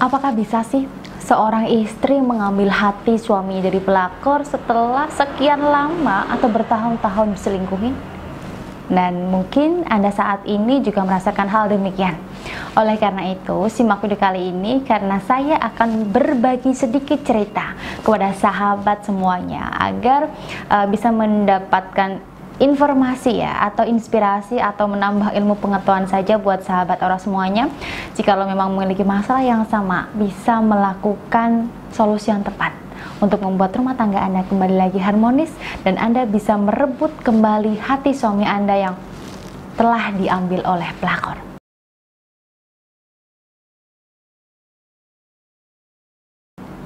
Apakah bisa sih seorang istri mengambil hati suami dari pelakor setelah sekian lama atau bertahun-tahun diselingkuhin? Dan mungkin Anda saat ini juga merasakan hal demikian. Oleh karena itu, simak video kali ini karena saya akan berbagi sedikit cerita kepada sahabat semuanya agar bisa mendapatkan informasi ya, atau inspirasi atau menambah ilmu pengetahuan saja buat sahabat orang semuanya. Jika lo memang memiliki masalah yang sama, bisa melakukan solusi yang tepat untuk membuat rumah tangga Anda kembali lagi harmonis dan Anda bisa merebut kembali hati suami Anda yang telah diambil oleh pelakor.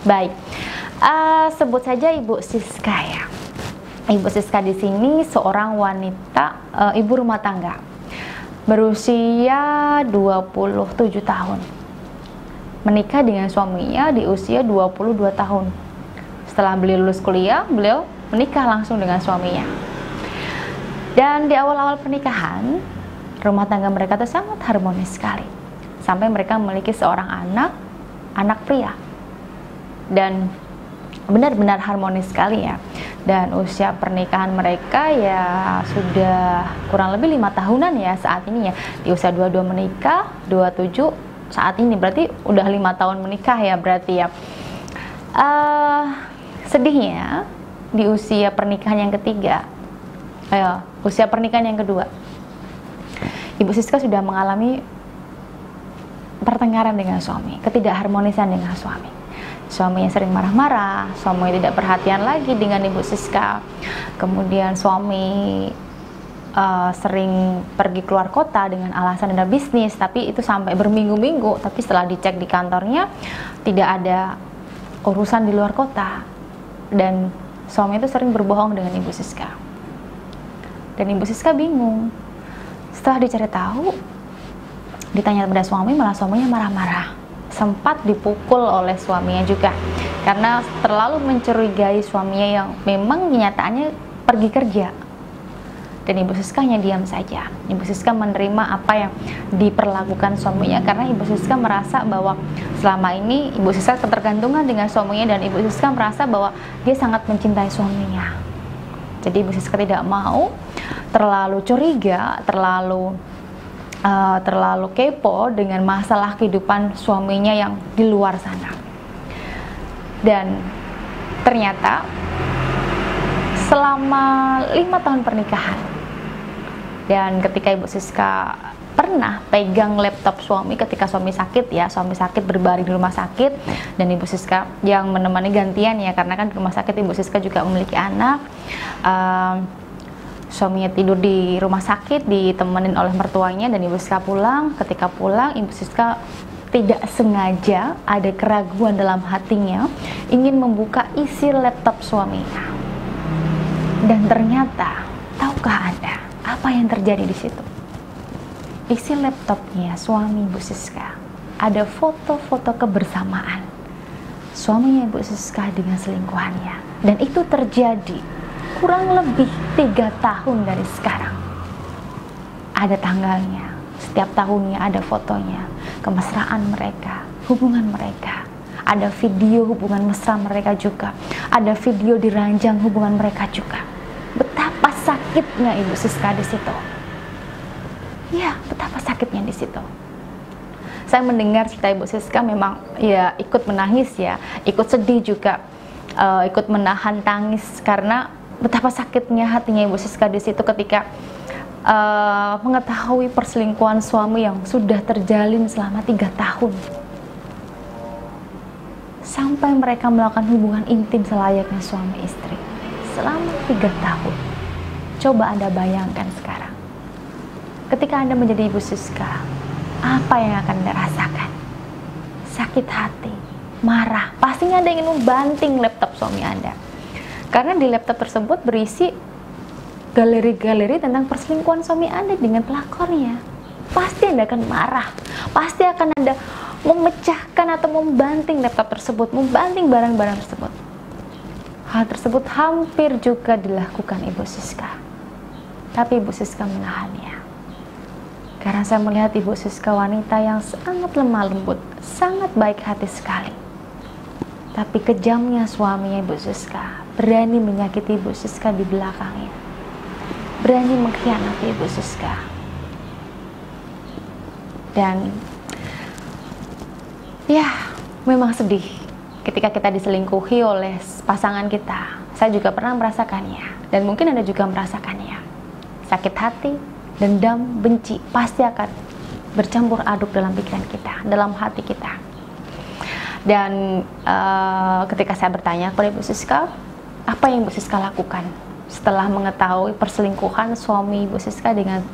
Baik, sebut saja Ibu Siska ya. Ibu Siska di sini seorang wanita ibu rumah tangga berusia 27 tahun. Menikah dengan suaminya di usia 22 tahun. Setelah beliau lulus kuliah, beliau menikah langsung dengan suaminya. Dan di awal-awal pernikahan, rumah tangga mereka itu sangat harmonis sekali. Sampai mereka memiliki seorang anak pria. Dan benar-benar harmonis sekali ya. Dan usia pernikahan mereka ya sudah kurang lebih 5 tahunan ya saat ini ya. Di usia 22 menikah, 27 saat ini, berarti udah 5 tahun menikah ya berarti ya. Sedihnya di usia pernikahan yang ketiga, usia pernikahan yang kedua, Ibu Siska sudah mengalami pertengkaran dengan suami, ketidakharmonisan dengan suami. Suaminya sering marah-marah, suaminya tidak perhatian lagi dengan Ibu Siska. Kemudian suami sering pergi keluar kota dengan alasan ada bisnis, tapi itu sampai berminggu-minggu. Tapi setelah dicek di kantornya, tidak ada urusan di luar kota. Dan suami itu sering berbohong dengan Ibu Siska. Dan Ibu Siska bingung. Setelah dicari tahu, ditanya pada suami, malah suaminya marah-marah. Sempat dipukul oleh suaminya juga karena terlalu mencurigai suaminya yang memang kenyataannya pergi kerja. Dan Ibu Siska hanya diam saja. Ibu Siska menerima apa yang diperlakukan suaminya karena Ibu Siska merasa bahwa selama ini Ibu Siska ketergantungan dengan suaminya dan Ibu Siska merasa bahwa dia sangat mencintai suaminya. Jadi Ibu Siska tidak mau terlalu curiga, terlalu kepo dengan masalah kehidupan suaminya yang di luar sana. Dan ternyata selama 5 tahun pernikahan, dan ketika Ibu Siska pernah pegang laptop suami ketika suami sakit ya, suami sakit berbaring di rumah sakit dan Ibu Siska yang menemani gantian ya, karena kan di rumah sakit Ibu Siska juga memiliki anak. Suaminya tidur di rumah sakit ditemenin oleh mertuanya dan Ibu Siska pulang. Ketika pulang, Ibu Siska tidak sengaja ada keraguan dalam hatinya ingin membuka isi laptop suaminya. Dan ternyata, tahukah Anda apa yang terjadi di situ? Isi laptopnya suami Ibu Siska ada foto-foto kebersamaan suaminya Ibu Siska dengan selingkuhannya. Dan itu terjadi kurang lebih 3 tahun dari sekarang. Ada tanggalnya, setiap tahunnya ada fotonya, kemesraan mereka, hubungan mereka. Ada video hubungan mesra mereka juga, ada video diranjang hubungan mereka juga. Betapa sakitnya Ibu Siska di situ. Ya, betapa sakitnya di situ. Saya mendengar cerita Ibu Siska memang ya ikut menangis ya, ikut sedih juga, ikut menahan tangis karena betapa sakitnya hatinya Ibu Siska di situ ketika mengetahui perselingkuhan suami yang sudah terjalin selama 3 tahun. Sampai mereka melakukan hubungan intim selayaknya suami istri selama 3 tahun. Coba Anda bayangkan sekarang. Ketika Anda menjadi Ibu Siska, apa yang akan Anda rasakan? Sakit hati, marah, pastinya Anda ingin membanting laptop suami Anda. Karena di laptop tersebut berisi galeri-galeri tentang perselingkuhan suami Anda dengan pelakornya. Pasti Anda akan marah. Pasti akan Anda memecahkan atau membanting laptop tersebut, membanting barang-barang tersebut. Hal tersebut hampir juga dilakukan Ibu Siska. Tapi Ibu Siska menahannya. Karena saya melihat Ibu Siska wanita yang sangat lemah lembut, sangat baik hati sekali. Tapi kejamnya suaminya Ibu Siska berani menyakiti Ibu Siska di belakangnya, berani mengkhianati Ibu Siska. Dan ya, memang sedih ketika kita diselingkuhi oleh pasangan kita. Saya juga pernah merasakannya, dan mungkin Anda juga merasakannya. Sakit hati, dendam, benci pasti akan bercampur aduk dalam pikiran kita, dalam hati kita. Dan ketika saya bertanya kepada Ibu Siska, apa yang Ibu Siska lakukan setelah mengetahui perselingkuhan suami Ibu Siska dengan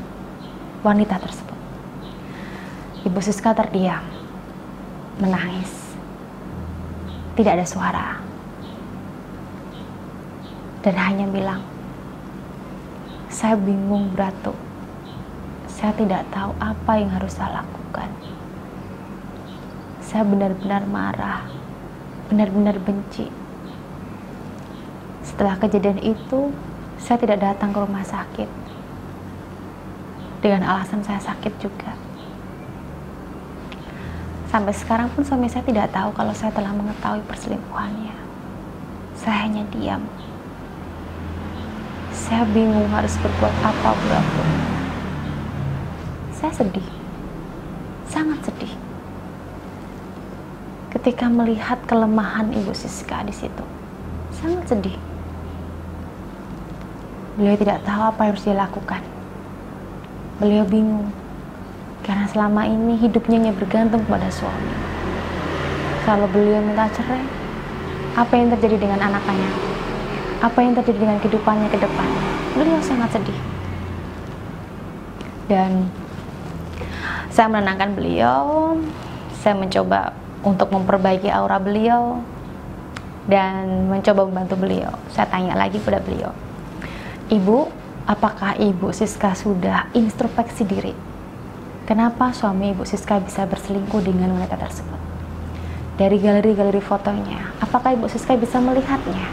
wanita tersebut? Ibu Siska terdiam, menangis, tidak ada suara, dan hanya bilang, "Saya bingung, Bu Ratu. Saya tidak tahu apa yang harus saya lakukan. Saya benar-benar marah, benar-benar benci. Setelah kejadian itu, saya tidak datang ke rumah sakit dengan alasan saya sakit juga. Sampai sekarang pun suami saya tidak tahu kalau saya telah mengetahui perselingkuhannya. Saya hanya diam. Saya bingung harus berbuat apa, Bu Ratu." Saya sedih, sangat sedih ketika melihat kelemahan Ibu Siska di situ. Sangat sedih. Beliau tidak tahu apa yang harus dia lakukan. Beliau bingung karena selama ini hidupnya hanya bergantung pada suami. Kalau beliau minta cerai, apa yang terjadi dengan anak-anaknya? Apa yang terjadi dengan kehidupannya ke depan? Beliau sangat sedih. Dan saya menenangkan beliau, saya mencoba untuk memperbaiki aura beliau, dan mencoba membantu beliau. Saya tanya lagi pada beliau, "Ibu, apakah Ibu Siska sudah introspeksi diri? Kenapa suami Ibu Siska bisa berselingkuh dengan wanita tersebut? Dari galeri-galeri fotonya, apakah Ibu Siska bisa melihatnya?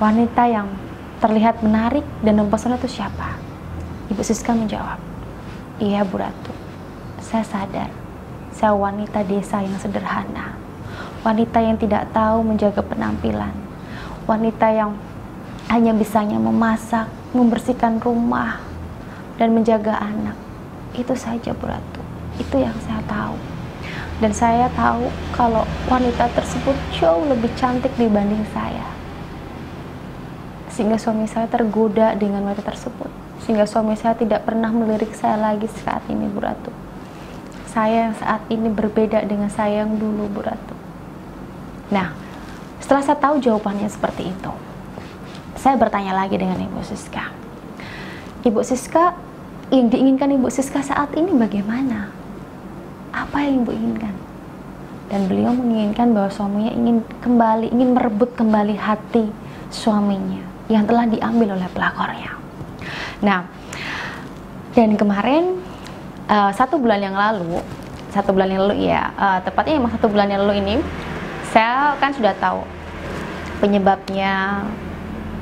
Wanita yang terlihat menarik dan mempesona itu siapa?" Ibu Siska menjawab, "Iya, Bu Ratu, saya sadar saya wanita desa yang sederhana, wanita yang tidak tahu menjaga penampilan, wanita yang hanya bisanya memasak, membersihkan rumah, dan menjaga anak. Itu saja, Bu Ratu. Itu yang saya tahu. Dan saya tahu kalau wanita tersebut jauh lebih cantik dibanding saya. Sehingga suami saya tergoda dengan wanita tersebut. Sehingga suami saya tidak pernah melirik saya lagi saat ini, Bu Ratu. Saya yang saat ini berbeda dengan saya yang dulu, Bu Ratu." Nah, setelah saya tahu jawabannya seperti itu, saya bertanya lagi dengan Ibu Siska. "Ibu Siska, yang diinginkan Ibu Siska saat ini bagaimana? Apa yang Ibu inginkan?" Dan beliau menginginkan bahwa suaminya ingin merebut kembali hati suaminya yang telah diambil oleh pelakornya. Nah, dan kemarin 1 bulan yang lalu ya, tepatnya emang 1 bulan yang lalu ini, saya kan sudah tahu penyebabnya,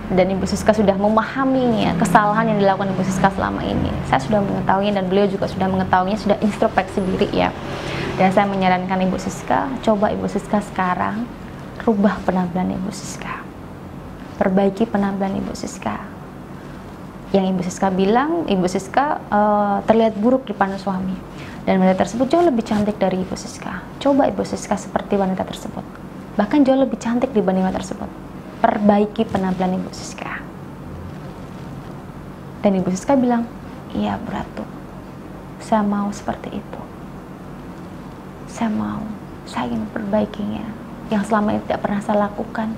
dan Ibu Siska sudah memahami ya, kesalahan yang dilakukan Ibu Siska selama ini. Saya sudah mengetahuinya dan beliau juga sudah mengetahuinya, sudah introspeksi diri ya. Dan saya menyarankan Ibu Siska, coba Ibu Siska sekarang rubah penampilan Ibu Siska, perbaiki penampilan Ibu Siska. Yang Ibu Siska bilang, Ibu Siska terlihat buruk di pandang suami, dan wanita tersebut jauh lebih cantik dari Ibu Siska. Coba Ibu Siska seperti wanita tersebut, bahkan jauh lebih cantik dibanding wanita tersebut. Perbaiki penampilan Ibu Siska. Dan Ibu Siska bilang, "Iya, Bu Ratu, saya mau seperti itu. Saya mau, saya ingin memperbaikinya. Yang selama ini tidak pernah saya lakukan,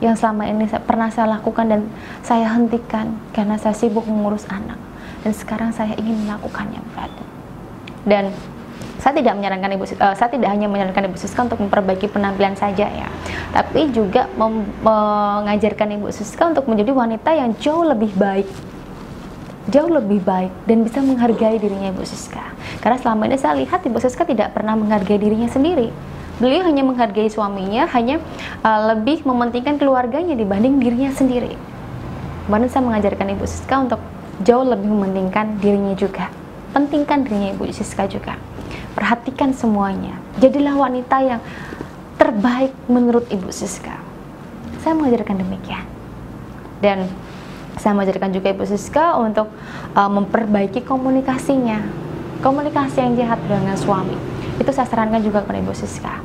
yang selama ini pernah saya lakukan dan saya hentikan karena saya sibuk mengurus anak, dan sekarang saya ingin melakukannya, Bu Ratu." Dan saya tidak hanya menyarankan Ibu Siska untuk memperbaiki penampilan saja ya, tapi juga mengajarkan Ibu Siska untuk menjadi wanita yang jauh lebih baik dan bisa menghargai dirinya Ibu Siska. Karena selama ini saya lihat Ibu Siska tidak pernah menghargai dirinya sendiri. Beliau hanya menghargai suaminya, hanya lebih mementingkan keluarganya dibanding dirinya sendiri. Kemarin saya mengajarkan Ibu Siska untuk jauh lebih mementingkan dirinya juga. Pentingkan dirinya Ibu Siska juga. Perhatikan semuanya. Jadilah wanita yang terbaik menurut Ibu Siska. Saya mengajarkan demikian. Dan saya mengajarkan juga Ibu Siska untuk memperbaiki komunikasinya. Komunikasi yang jahat dengan suami, itu saya sarankan juga kepada Ibu Siska.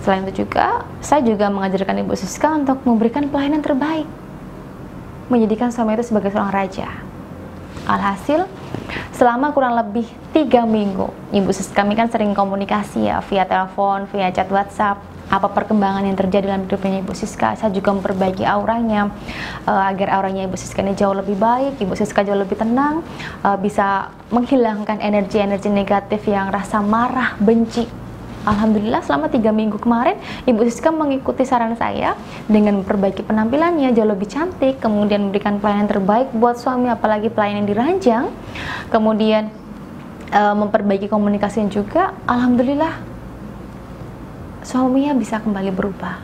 Selain itu juga, saya juga mengajarkan Ibu Siska untuk memberikan pelayanan terbaik, menjadikan suami itu sebagai seorang raja. Alhasil, selama kurang lebih 3 minggu, Ibu Siska kami kan sering komunikasi ya, via telepon, via chat WhatsApp, apa perkembangan yang terjadi dalam hidupnya Ibu Siska. Saya juga memperbaiki auranya, agar auranya Ibu Siska ini jauh lebih baik, Ibu Siska jauh lebih tenang, bisa menghilangkan energi-energi negatif yang rasa marah, benci. Alhamdulillah selama 3 minggu kemarin Ibu Siska mengikuti saran saya dengan memperbaiki penampilannya jauh lebih cantik, kemudian memberikan pelayanan terbaik buat suami, apalagi pelayanan di ranjang, kemudian memperbaiki komunikasinya juga. Alhamdulillah suaminya bisa kembali berubah.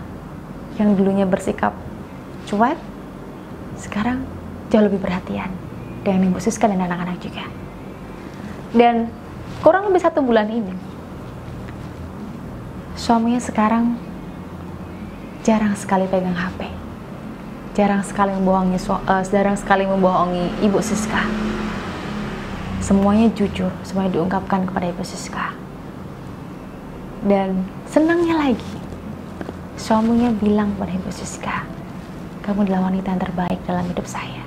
Yang dulunya bersikap cuek, sekarang jauh lebih perhatian dengan Ibu Siska dan anak-anak juga. Dan kurang lebih 1 bulan ini suaminya sekarang jarang sekali pegang HP, jarang sekali membohongi Ibu Siska. Semuanya jujur, semuanya diungkapkan kepada Ibu Siska. Dan senangnya lagi, suaminya bilang pada Ibu Siska, kamu adalah wanita yang terbaik dalam hidup saya.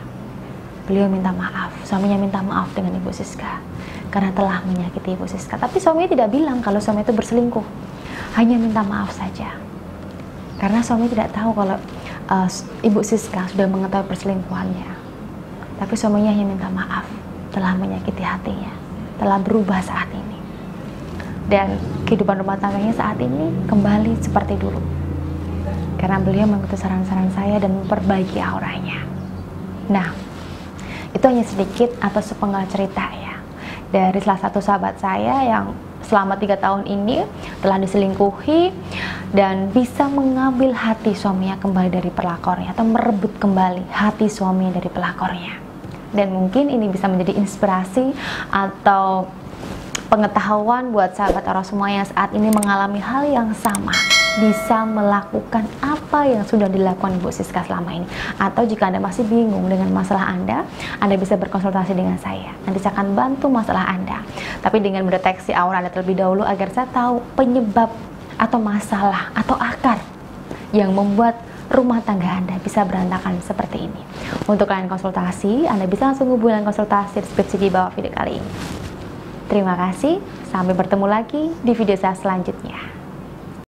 Beliau minta maaf, suaminya minta maaf dengan Ibu Siska karena telah menyakiti Ibu Siska. Tapi suaminya tidak bilang kalau suami itu berselingkuh, hanya minta maaf saja. Karena suami tidak tahu kalau Ibu Siska sudah mengetahui perselingkuhannya. Tapi suaminya hanya minta maaf, telah menyakiti hatinya, telah berubah saat ini. Dan kehidupan rumah tangganya saat ini kembali seperti dulu. Karena beliau mengikuti saran-saran saya dan memperbaiki auranya. Nah, itu hanya sedikit atau sepenggal cerita ya, dari salah satu sahabat saya yang selama 3 tahun ini telah diselingkuhi dan bisa mengambil hati suaminya kembali dari pelakornya, atau merebut kembali hati suaminya dari pelakornya. Dan mungkin ini bisa menjadi inspirasi atau pengetahuan buat sahabat orang semua yang saat ini mengalami hal yang sama, bisa melakukan apa yang sudah dilakukan Ibu Siska selama ini. Atau jika Anda masih bingung dengan masalah Anda bisa berkonsultasi dengan saya. Nanti saya akan bantu masalah Anda, tapi dengan mendeteksi aura Anda terlebih dahulu agar saya tahu penyebab atau masalah atau akar yang membuat rumah tangga Anda bisa berantakan seperti ini. Untuk kalian konsultasi, Anda bisa langsung hubungi konsultasi deskripsi di bawah video kali ini. Terima kasih, sampai bertemu lagi di video saya selanjutnya.